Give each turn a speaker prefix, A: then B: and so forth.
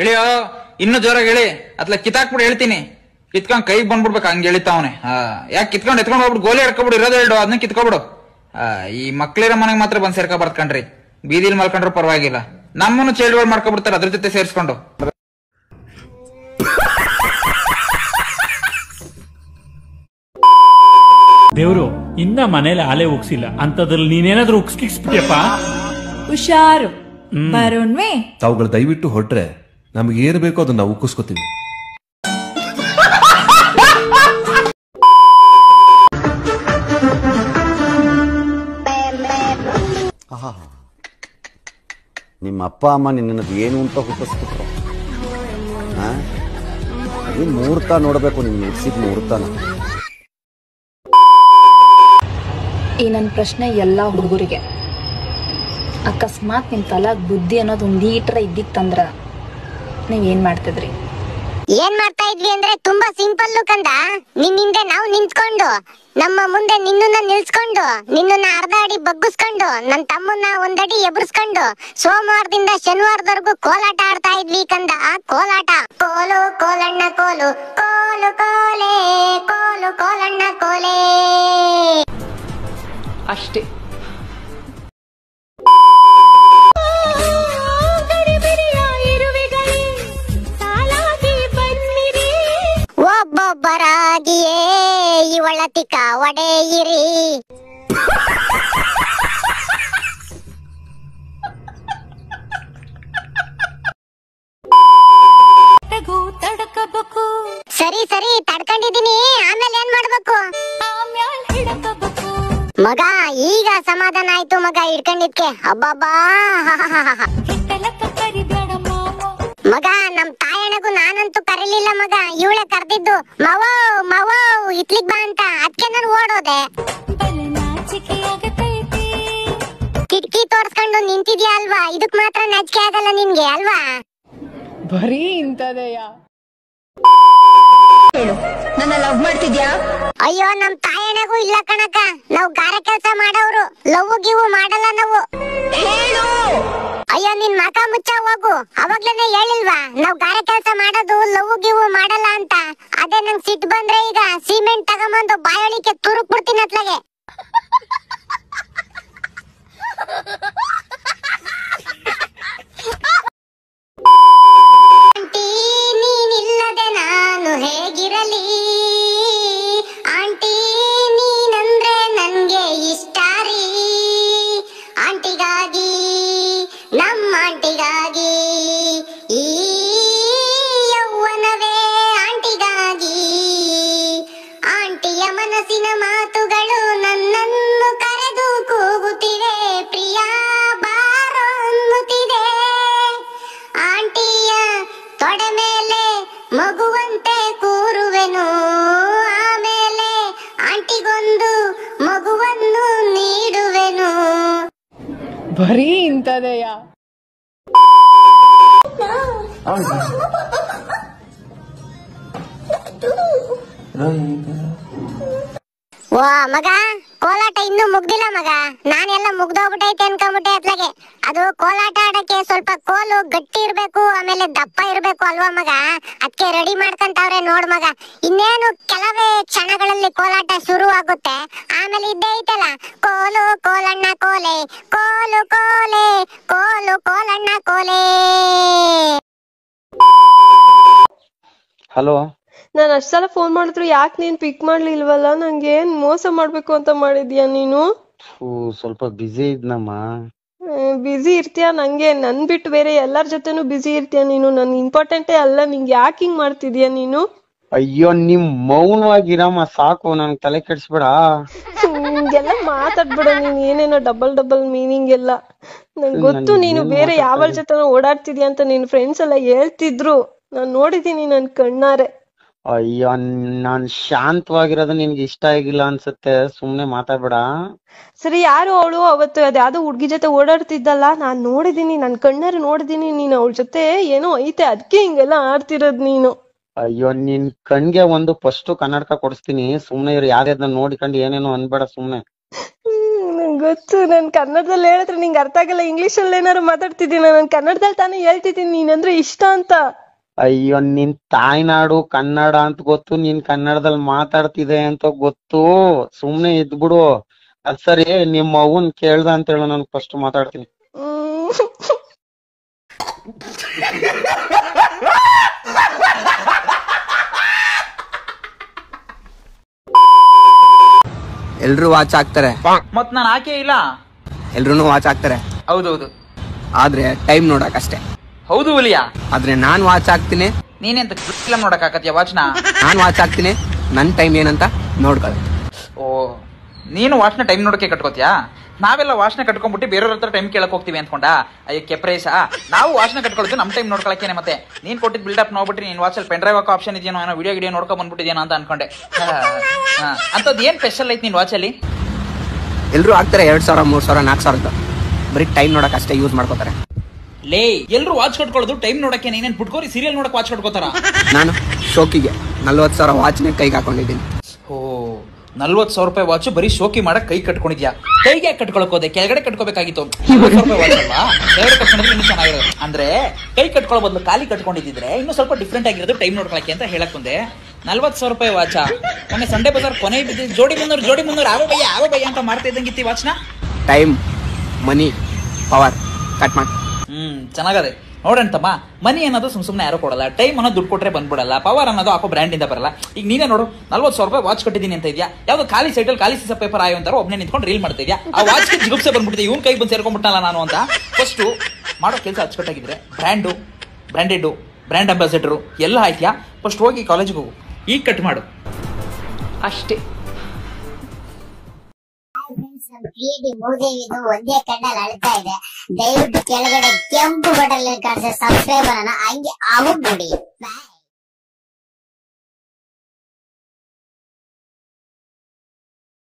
A: ಎಳಿಯೋ, ಇನ್ನು ಜೋರಾಗಿ ಹೇಳಿ, ಅತ್ಲ ಕಿತ್ತಾಕ್ಬಿಟ್ಟು ಹೇಳ್ತೀನಿ. ಕಿತ್ಕೊಂಡ್ ಕೈಗೆ ಬಂದ್ಬಿಡ್ಬೇಕು, ಹಂಗೆ ಎಳಿತಾವನೆ. ಯಾಕೆ ಕಿತ್ಕೊಂಡ್ ಎತ್ಕೊಂಡ್ ಹೋಗ್ಬಿಟ್ಟು ಗೋಲಿ ಹಿಡ್ಕೊಬಿಡು, ಇರೋದು ಹೇಳು, ಅದನ್ನ ಕಿತ್ಕೊಬಿಡು. ಈ ಮಕ್ಳಿರೋ ಮನೆಗೆ ಮಾತ್ರ ಬಂದ್ ಸೇರ್ಕೊಬಾರ್ದು ಕಣ್ರಿ. ಬೀದಿಲ್ ಮಲ್ಕೊಂಡ್ರು ಪರವಾಗಿಲ್ಲ, ನಮ್ಮನ್ನು ಚೇಳುಗಳು ಮಾಡ್ಕೊಬಿಡ್ತಾರೆ ಅದ್ರ ಜೊತೆ ಸೇರಿಸ್ಕೊಂಡು.
B: ದೇವ್ರು ಇನ್ನ ಮನೇಲಿ ಆಲೆ ಉಗ್ಸಿಲ್ಲ ಅಂತದ್ರಲ್ಲಿ ನೀನೇನಾದ್ರೂ ಉಗ್ಸ್ಕಿಸ್ಬಿಟ್ಯಪ್ಪ.
C: ಹುಷಾರು ಬರೋಣ್ವೆ.
D: ತಾವುಗಳು ದಯವಿಟ್ಟು ಹೊರಟ್ರೆ ನಮ್ಗೆ ಏನು ಬೇಕೋ ಅದನ್ನ ನಾವು ಉಕ್ಕಿಸ್ಕೊತೀವಿ.
E: ನಿಮ್ಮ ಅಪ್ಪ ಅಮ್ಮ ನಿನ್ನದು ಏನು ಅಂತ ಹುಟ್ಟಿಸ್ಬಿಟ್ರು. ನೀನು ಮುಹೂರ್ತ ನೋಡಬೇಕು, ನಿನ್ನ ಹುಟ್ಟಿಸಿದ ಮುಹೂರ್ತನ.
F: ಈ ನನ್ನ ಪ್ರಶ್ನೆ ಎಲ್ಲ ಹುಡುಗರಿಗೆ, ಅಕಸ್ಮಾತ್ ನಿಮ್ ತಲಾಗ್ ಬುದ್ಧಿ ಅನ್ನೋದು ಒಂದ್ ಲೀಟರ್ ಇದ್ದಿತ್ತಂದ್ರ ನೀವೇನ್ ಮಾಡ್ತಿದ್ರಿ?
G: ಏನ್ ಮಾಡ್ತಾ ಇದ್ವಿ ಅಂದ್ರೆ ತುಂಬಾ ಸಿಂಪಲ್ ಕಂದ. ನಿನ್ನಿಂದ ನಾವು ನಿಂತ್ಕೊಂಡು, ನಮ್ಮ ಮುಂದೆ ನಿನ್ನನ್ನ ನಿಲ್ಸ್ಕೊಂಡು, ನಿನ್ನನ್ನ ಅರ್ಧ ಅಡಿ ಬಗ್ಗಿಸ್ಕೊಂಡು, ನನ್ ತಮ್ಮನ್ನ ಒಂದಡಿ ಎಬ್ರಿಸ್ಕೊಂಡು ಸೋಮವಾರದಿಂದ ಶನಿವಾರದವರೆಗೂ ಕೋಲಾಟ ಆಡ್ತಾ ಇದ್ವಿ ಕಂದ. ಕೋಲಾಟ. ಕೋಲು ಕೋಲಣ್ಣ ಕೋಲು, ಕೋಲು ಕೋಲೆ, ಕೋಲು ಕೋಲಣ್ಣ ಕೋಲೆ.
F: ಅಷ್ಟೇ.
G: ಒಬ್ಬೊಬ್ಬರಾಗಿಯೇ ಇವಳ ತಿಕ್ಕ ಒಡೆಯಿರಿ. ಸರಿ ಸರಿ ತಡ್ಕೊಂಡಿದೀನಿ, ಆಮೇಲೆ ಏನ್ ಮಾಡ್ಬೇಕು ಮಗ? ಈಗ ಸಮಾಧಾನ ಆಯ್ತು ಮಗ ಹಿಡ್ಕೊಂಡಿದ್ಕೆ. ಹಬ್ಬಬ್ಬಾ ಮಗ, ನಮ್ ತಾಯಣಗೂ ನಾನಂತೂ ಕರೀಲಿಲ್ಲ ಮಗ, ಇವಳೆ ಕರ್ದಿದ್ದು. ಮವೋ ಮವೋ ಇತ್ಲಿಗ್ ಬಾ ಅಂತ, ಅದಕ್ಕೆ ನಾನು ಓಡೋದೆ. ಕಿಟಕಿ ತೋರ್ಸ್ಕೊಂಡು ನಿಂತಿದ್ಯಾ ಅಲ್ವಾ, ಇದಕ್ ಮಾತ್ರ ನಾಚಿಕೆ ಆಗಲ್ಲ ನಿನ್ಗೆ ಅಲ್ವಾ?
C: ಬರೀ ಇಂತದೆಯ.
F: ನನ್ನ ಲವ್ ಮಾಡ್ತಿದ್ಯಾ?
G: ಅಯ್ಯೋ, ನಮ್ ತಾಯಣಗೂ ಇಲ್ಲ ಕಣಕ, ನಾವು ಗಾರೆ ಕೆಲಸ ಮಾಡೋರು, ಲವ್ ಗಿವ್ ಮಾಡಲ್ಲ ನಾವು.
F: ಹೇಳು.
G: ಅಯ್ಯೋ, ನಿನ್ ಮಕ ಮುಚ್ಚ ಹೋಗು, ಅವಾಗ್ಲೇನೆ ಹೇಳಿಲ್ವಾ ನಾವ್ ಗಾರೆ ಕೆಲಸ ಮಾಡೋದು, ಲವ್ ಗಿವ್ ಮಾಡಲ್ಲ ಅಂತ. ಅದೇ ನಂಗ್ ಸಿಟ್ಟು ಬಂದ್ರೆ ಈಗ ಸಿಮೆಂಟ್ ತಗೊಂಬಂದು ಬಾಯೊಳಿಕೆ ತುರುಕ್ ಬಿಡ್ತೀನಿ ಅತ್ಲಾಗೆ. ಆಂಟಿ ನೀನಿಲ್ಲದೆ ನಾನು ಹೇಗಿರಲಿ, ಆಂಟಿ ನೀನಂದ್ರೆ ನನ್ಗೆ ಇಷ್ಟ ರೀ. ಆಂಟಿಗಾಗಿ, ನಮ್ಮ ಆಂಟಿಗಾಗಿ, ಈ ಯೌವನವೇ ಆಂಟಿಗಾಗಿ. ಆಂಟಿಯ ಮನಸ್ಸಿನ ಮಾತುಗಳು ನನ್ನನ್ನು ಕರೆದು ಕೂಗುತ್ತಿವೆ, ಪ್ರಿಯ ಬಾರೋ ಅನ್ನುತ್ತಿದೆ. ಆಂಟಿಯ ತೊಡೆ ಮೇಲೆ ಮಗುವಂತೆ ಕೂರುವೆನು, ಆಮೇಲೆ ಆಂಟಿಗೊಂದು ಮಗುವನ್ನು ನೀಡುವೆನು.
C: ಬರೀ ಇಂತದೆಯ.
G: ಓ ಮಗ, ಕೋಲಾಟ ಇನ್ನೂ ಮುಗ್ದಿಲ್ಲ ಮಗ. ನಾನೆಲ್ಲ ಮುಗ್ದೋಗ್ಬಿಟ್ಟೈತೆ ಅನ್ಕೊಂಬಿಟ್ಟೆ ಅತ್ಲಾಗೆ. ಅದು ಕೋಲಾಟ ಆಡಕ್ಕೆ ಸ್ವಲ್ಪ ಕೋಲು ಗಟ್ಟಿ ಇರ್ಬೇಕು, ಆಮೇಲೆ ದಪ್ಪ ಇರ್ಬೇಕು ಅಲ್ವಾ ಮಗ? ಅದಕ್ಕೆ ರೆಡಿ ಮಾಡ್ಕೊಂತವ್ರೆ ನೋಡ್ ಮಗ. ಇನ್ನೇನು ಕೆಲವೇ ಕ್ಷಣಗಳಲ್ಲಿ ಕೋಲಾಟ ಶುರು ಆಗುತ್ತೆ. ಆಮೇಲೆ ಇದ್ದೇ ಐತಲ್ಲ, ಕೋಲು ಕೋಲಣ್ಣ ಕೋಲೆ, ಕೋಲು ಕೋಲೆ, ಕೋಲು ಕೋಲಣ್ಣ ಕೋಲೆ.
H: ಹಲೋ,
I: ನಾನು ಅಷ್ಟ್ ಸಲ ಫೋನ್ ಮಾಡಿದ್ರು ಯಾಕೆ ನೀನ್ ಪಿಕ್ ಮಾಡ್ಲಿಲ್ವಲ್ಲ? ನಂಗೆ ಏನ್ ಮೋಸ ಮಾಡ್ಬೇಕು ಅಂತ ಮಾಡಿದ್ಯಾ ನೀನು?
H: ಸ್ವಲ್ಪ ಬಿಸಿ ಇದ್ನಮ್ಮ.
I: ಬಿಸಿ ಇರ್ತೀಯ? ನಂಗೆ ನನ್ ಬಿಟ್ಟು ಬೇರೆ ಎಲ್ಲಾರ್ ಜೊತೆನೂ ಬಿಸಿ ಇರ್ತೀಯ ನೀನು. ನನ್ ಇಂಪಾರ್ಟೆಂಟೇ ಅಲ್ಲ, ನಿಂಗೆ ಯಾಕೆ ಹಿಂಗ್ ಮಾಡ್ತಿದ್ಯಾ ನೀನು?
H: ಅಯ್ಯೋ, ನಿಮ್ ಮೌನವಾಗಿರಮ್ಮ ಸಾಕು, ನನ್ಗೆ ತಲೆ ಕೆಡ್ಸ್ಬೇಡ.
I: ಹಿಂಗೆಲ್ಲ ಮಾತಾಡ್ಬೇಡ ನೀನ್, ಏನೇನೋ ಡಬಲ್ ಡಬಲ್ ಮೀನಿಂಗ್ ಎಲ್ಲ. ನಂಗೆ ಗೊತ್ತು ನೀನು ಬೇರೆ ಯಾವಳ ಜೊತೆ ಓಡಾಡ್ತಿದ್ಯಾ ಅಂತ. ನಿನ್ ಫ್ರೆಂಡ್ಸ್ ಎಲ್ಲ ಹೇಳ್ತಿದ್ರು, ನಾನ್ ನೋಡಿದೀನಿ ನನ್ ಕಣ್ಣಾರೆ.
H: ಅಯ್ಯೋ, ನಾನ್ ಶಾಂತವಾಗಿರೋದು ನಿನ್ಗೆ ಇಷ್ಟ ಆಗಿಲ್ಲ ಅನ್ಸುತ್ತೆ, ಸುಮ್ನೆ ಮಾತಾಡ್ಬೇಡ.
I: ಸರಿ, ಯಾರು ಅವಳು? ಅವತ್ತು ಅದ್ಯಾವ್ದೋ ಹುಡ್ಗಿ ಜೊತೆ ಓಡಾಡ್ತಿದ್ದಲ್ಲ, ನಾನ್ ನೋಡಿದೀನಿ, ನನ್ ಕಣ್ಣಾರೆ ನೋಡಿದೀನಿ. ನೀನ್ ಅವಳ ಜೊತೆ ಏನೋ ಐತೆ, ಅದಕ್ಕೆ ಹಿಂಗೆಲ್ಲ ಆಡ್ತಿರೋದ್ ನೀನು.
H: ಅಯ್ಯೋ, ನಿನ್ ಕಣ್ಗೆ ಒಂದು ಫಸ್ಟ್ ಕನ್ನಡಕ ಕೊಡಿಸ್ತೀನಿ, ಸುಮ್ನೆ ಇವ್ರು ಯಾರ್ಯಾರ ನೋಡಿಕೊಂಡು ಏನೇನೋ ಅನ್ಬೇಡ ಸುಮ್ನೆ.
I: ನಂಗ್ ಗೊತ್ತು. ನಾನು ಕನ್ನಡದಲ್ಲಿ ಹೇಳಿದ್ರೆ ನಿಂಗೆ ಅರ್ಥ ಆಗಲ್ಲ, ಇಂಗ್ಲಿಷಲ್ಲಿ ಏನಾದ್ರು ಮಾತಾಡ್ತಿದ್ದೀನಿ. ನಾನು ಕನ್ನಡದಲ್ಲಿ ತಾನೇ ಹೇಳ್ತಿದ್ದೀನಿ ನೀನಂದ್ರೆ ಇಷ್ಟ ಅಂತ.
H: ಅಯ್ಯೋ, ನಿನ್ ತಾಯ್ನಾಡು ಕನ್ನಡ ಅಂತ ಗೊತ್ತು, ನೀನ್ ಕನ್ನಡದಲ್ಲಿ ಮಾತಾಡ್ತಿದೆ ಅಂತ ಗೊತ್ತು. ಸುಮ್ನೆ ಇದ್ಬಿಡು. ಅದ್ ಸರಿ, ನಿಮ್ಮ ಅವ್ವನ್ ಕೇಳ್ದ ಅಂತ ಹೇಳು, ನಾನು ಫಸ್ಟ್ ಮಾತಾಡ್ತೀನಿ.
J: ಎಲ್ರು ವಾಚ್ ಹಾಕ್ತಾರೆ,
A: ಮತ್ ನಾನು ಹಾಕೇ ಇಲ್ಲ.
J: ಎಲ್ರು ವಾಚ್ ಹಾಕ್ತಾರೆ,
A: ಹೌದೌದು.
J: ಆದ್ರೆ ಟೈಮ್ ನೋಡಕ್ ಅಷ್ಟೇ.
A: ಹೌದು ಹುಲಿಯಾ.
J: ಆದ್ರೆ ನಾನ್ ವಾಚ್ ಹಾಕ್ತೀನಿ,
A: ನೀನೆಂತ ಫಿಲಂ ನೋಡಕ್ ಆಕತ್ಯ ವಾಚ್ನ?
J: ನಾನ್ ವಾಚ್ ಹಾಕ್ತೀನಿ, ನನ್ ಟೈಮ್ ಏನಂತ ನೋಡ್ಕೊಳ್ಳಿ.
A: ಓ, ನೀನು ವಾಚ್ನ ಟೈಮ್ ನೋಡಕ್ಕೆ ಕಟ್ಕೋತಿಯಾ? ನಾವೆಲ್ಲ ವಾಚ್ನ ಕಟ್ಕೊಂಡ್ಬಿಟ್ಟು ಬೇರೆಯವ್ರ ಹತ್ರ ಟೈಮ್ ಕೇಳಕ್ ಹೋಗ್ತೀವಿ ಅನ್ಕೊಂಡ? ಅಯ್ಯ ಕೆಪ್ರೇಶ, ನಾವು ವಾಚ್ನ ಕಟ್ಕೊಳ್ಳೋದು ನಮ್ ಟೈಮ್ ನೋಡ್ಕೊಳಕ್ಕೇನೆ. ಮತ್ತೆ ನೀನ್ ಕೊಟ್ಟಿದ್ ಬಿಲ್ಡಪ್ ನೋಡ್ಬಿಟ್ರಿ ನೀನ್ ವಾಚಲ್ಲಿ ಪೆನ್ ಡ್ರೈವ್ ಹಾಕೋ ಆಪ್ಷನ್ ಇದೆಯೋ, ಏನೋ ವಿಡಿಯೋ ಗಿಡಿಯೋ ನೋಡ್ಕೊಂಡ್ ಬಂದ್ಬಿಟ್ಟಿದೇನೋ ಅಂತ ಅನ್ಕೊಂಡೆ. ಅಂತದ್ ಏನ್ ಸ್ಪೆಷಲ್ ಐತಿ ನಿನ್ ವಾಚಲ್ಲಿ?
J: ಎಲ್ರು ಹಾಕ್ತಾರೆ 2000, 3000, 4000. ಬರೀ ಟೈಮ್ ನೋಡಕ್ ಅಷ್ಟೇ ಯೂಸ್ ಮಾಡ್ಕೋತಾರೆ.
A: ಲೇ, ಎಲ್ರು ವಾಚ್ ಕಟ್ಕೊಳ್ಳೋದು ಟೈಮ್ ನೋಡಕ್ಕೆ, ನೀನೇನ್ ಬಿಟ್ಕೋರಿ ಸೀರಿಯಲ್ ನೋಡಕ್ ವಾಚ್ ಕಟ್ಕೋತಾರ?
J: ನಾನು ಶೋಕಿಗೆ 40,000 ವಾಚ್ನ ಕೈಗೆ ಹಾಕೊಂಡಿದ್ದೀನಿ.
A: ಓ, 40,000 ರೂಪಾಯಿ ವಾಚ್ ಬರೀ ಶೋಕಿ ಮಾಡಕ್ ಕೈ ಕಟ್ಕೊಂಡಿದ್ಯಾ? ಕೈಗೆ ಕಟ್ಕೊಳಕ್ ಹೋದೆ, ಕೆಳಗಡೆ ಕಟ್ಕೋಬೇಕಾಗಿತ್ತು. 40,000 ರೂಪಾಯಿ ವಾಚ್ ಅಲ್ವಾ, ಕೆಳಗಡೆ ಕಟ್ಕೊಂಡಿದ್ರೆ ಇನ್ನೂ ಚೆನ್ನಾಗಿರೋದು. ಅಂದ್ರೆ ಕೈ ಕಟ್ಕೊಳ್ಳೋ ಬದಲು ಖಾಲಿ ಕಟ್ಕೊಂಡಿದ್ರೆ ಇನ್ನೂ ಸ್ವಲ್ಪ ಡಿಫ್ರೆಂಟ್ ಆಗಿರೋದು ಟೈಮ್ ನೋಡ್ಕೊಳಕ್ಕೆ ಅಂತ ಹೇಳಕ್ ಬಂದೆ. 40,000 ರೂಪಾಯಿ ವಾಚ ಮೊನ್ನೆ ಸಂಡೆ ಬಜಾರ್ ಕೊನೆ ಬಿದ್ದು ಜೋಡಿ 300 ಆವ ಭಯ್ಯ ಅಂತ ಮಾಡ್ತಾ ಇದ್ದಂಗಿತ್ತಿ ವಾಚ್ನ.
J: ಟೈಮ್, ಮನಿ, ಪವರ್ ಕಟ್ ಮಾಡಿ.
A: ಚೆನ್ನಾಗದೆ ನೋಡಂತಮ್ಮ. ಮನಿ ಅನ್ನೋದು ಸುಮ್ನೆ ಯಾರು ಕೊಡಲ್ಲ, ಟೈಮ್ ಅನ್ನೋದು ದುಡ್ಡು ಕೊಟ್ರೆ ಬಂದ್ಬಿಡಲ್ಲ, ಪವರ್ ಅನ್ನೋದು ಹಾಕೋ ಬ್ರ್ಯಾಂಡ್ ಇಂದ ಬರಲ್ಲ. ಈಗ ನೀನೇ ನೋಡು, 40,000 ರೂಪಾಯಿ ವಾಚ್ ಕಟ್ಟಿದೀನಿ ಅಂತ ಇದೆಯಾ, ಯಾವ್ದು ಖಾಲಿ ಸೈಟಲ್ಲಿ ಖಾಲಿ ಸೀಸ ಪೇಪರ್ ಆಯೋ ಅಂತಾರೋ ಒಬ್ಬನೇ ನಿಂತ್ಕೊಂಡು ರೀಲ್ ಮಾಡ್ತಾ ಇದೆಯಾ? ಆ ವಾಚ್ ಜಿಗುಪ್ಸೆ ಬಂದ್ಬಿಟ್ಟಿದೆ, ಇವ್ನ ಕೈ ಬಂದು ಸೇರ್ಕೊಂಡ್ಬಿಟ್ಟಲ್ಲ ನಾನು ಅಂತ. ಫಸ್ಟ್ ಮಾಡೋ ಕೆಲಸ ಅಚ್ಚುಕಟ್ಟಾಗಿದ್ರೆ ಬ್ರ್ಯಾಂಡೆಡ್ ಬ್ರ್ಯಾಂಡ್ ಅಂಬಾಸಿಡರು ಎಲ್ಲ ಆಯ್ತ್ಯಾ? ಫಸ್ಟ್ ಹೋಗಿ ಕಾಲೇಜಿಗೆ ಹೋಗು, ಈಗ ಕಟ್ ಮಾಡು ಅಷ್ಟೇ.
G: ಒಂದೇ ಕಣ್ಣಲ್ಲಿ ಅಳ್ತಾ ಇದೆ. ದಯವಿಟ್ಟು ಕೆಳಗಡೆ ಕೆಂಪು ಬಟನ್ ಕಾಣಿಸ ಸಬ್ಸ್ಕ್ರೈಬ್ ಅನ್ನ ಹಂಗೆ ಆಗ್ಬಿಡಿ.